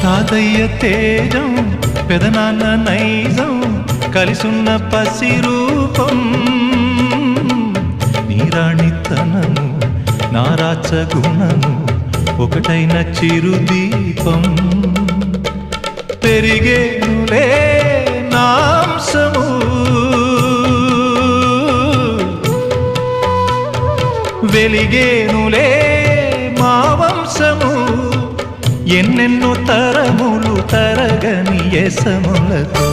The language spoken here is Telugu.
తాతయ్య తేజం పెదనాన్న నైజం కలిసున్న పసి రూపం నీరాణితనము నారాచ గుణము ఒకటైన చిరుదీపం పెరిగేనులే నాంసము వెలిగేనులే మా వంశము ఎన్నెన్నో తరములు తరగని యసములతో